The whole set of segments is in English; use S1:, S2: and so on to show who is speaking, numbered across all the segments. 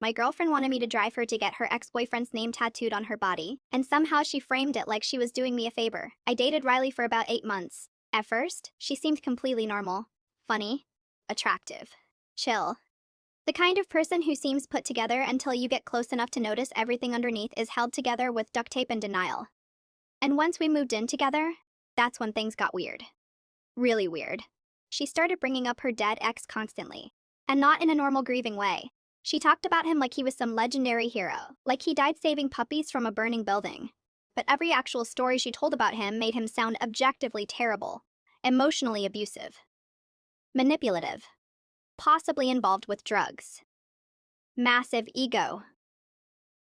S1: My girlfriend wanted me to drive her to get her ex-boyfriend's name tattooed on her body, and somehow she framed it like she was doing me a favor. I dated Riley for about 8 months. At first, she seemed completely normal, funny, attractive, chill. The kind of person who seems put together until you get close enough to notice everything underneath is held together with duct tape and denial. And once we moved in together, that's when things got weird. Really weird. She started bringing up her dead ex constantly, and not in a normal grieving way. She talked about him like he was some legendary hero, like he died saving puppies from a burning building. But every actual story she told about him made him sound objectively terrible, emotionally abusive, manipulative, possibly involved with drugs. Massive ego.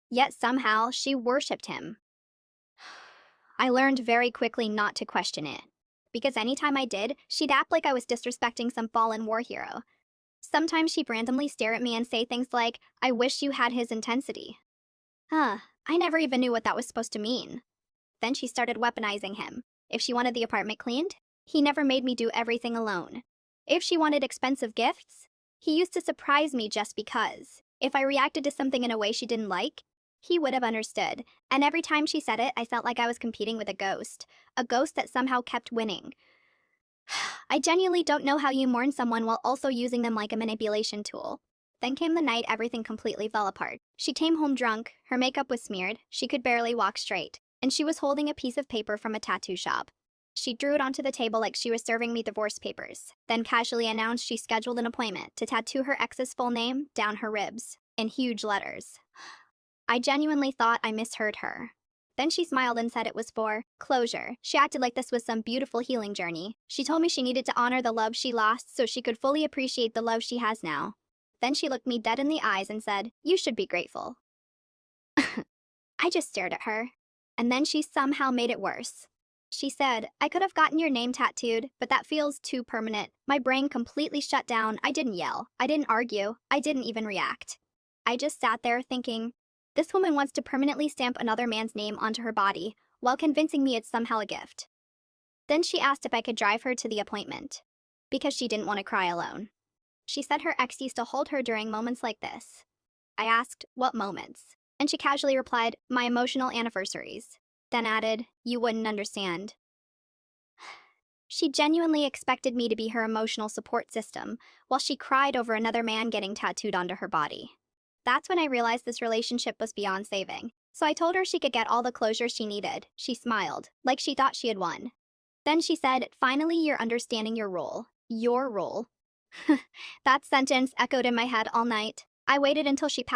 S1: Yet somehow she worshipped him. I learned very quickly not to question it, because anytime I did, she'd act like I was disrespecting some fallen war hero. Sometimes she'd randomly stare at me and say things like, "I wish you had his intensity." I never even knew what that was supposed to mean. Then she started weaponizing him. If she wanted the apartment cleaned, he never made me do everything alone. If she wanted expensive gifts, he used to surprise me just because. If I reacted to something in a way she didn't like, he would have understood. And every time she said it, I felt like I was competing with a ghost that somehow kept winning. I genuinely don't know how you mourn someone while also using them like a manipulation tool. Then came the night everything completely fell apart. She came home drunk, her makeup was smeared, she could barely walk straight, and she was holding a piece of paper from a tattoo shop. She drew it onto the table like she was serving me divorce papers, then casually announced she scheduled an appointment to tattoo her ex's full name down her ribs, in huge letters. I genuinely thought I misheard her. Then she smiled and said it was for closure. She acted like this was some beautiful healing journey. She told me she needed to honor the love she lost so she could fully appreciate the love she has now. Then she looked me dead in the eyes and said, "You should be grateful." I just stared at her. And then she somehow made it worse. She said, "I could have gotten your name tattooed, but that feels too permanent." My brain completely shut down. I didn't yell. I didn't argue. I didn't even react. I just sat there thinking, this woman wants to permanently stamp another man's name onto her body, while convincing me it's somehow a gift. Then she asked if I could drive her to the appointment, because she didn't want to cry alone. She said her ex used to hold her during moments like this. I asked, what moments? And she casually replied, my emotional anniversaries. Then added, you wouldn't understand. She genuinely expected me to be her emotional support system, while she cried over another man getting tattooed onto her body. That's when I realized this relationship was beyond saving. So I told her she could get all the closure she needed. She smiled, like she thought she had won. Then she said, finally you're understanding your role. Your role. That sentence echoed in my head all night. I waited until she passed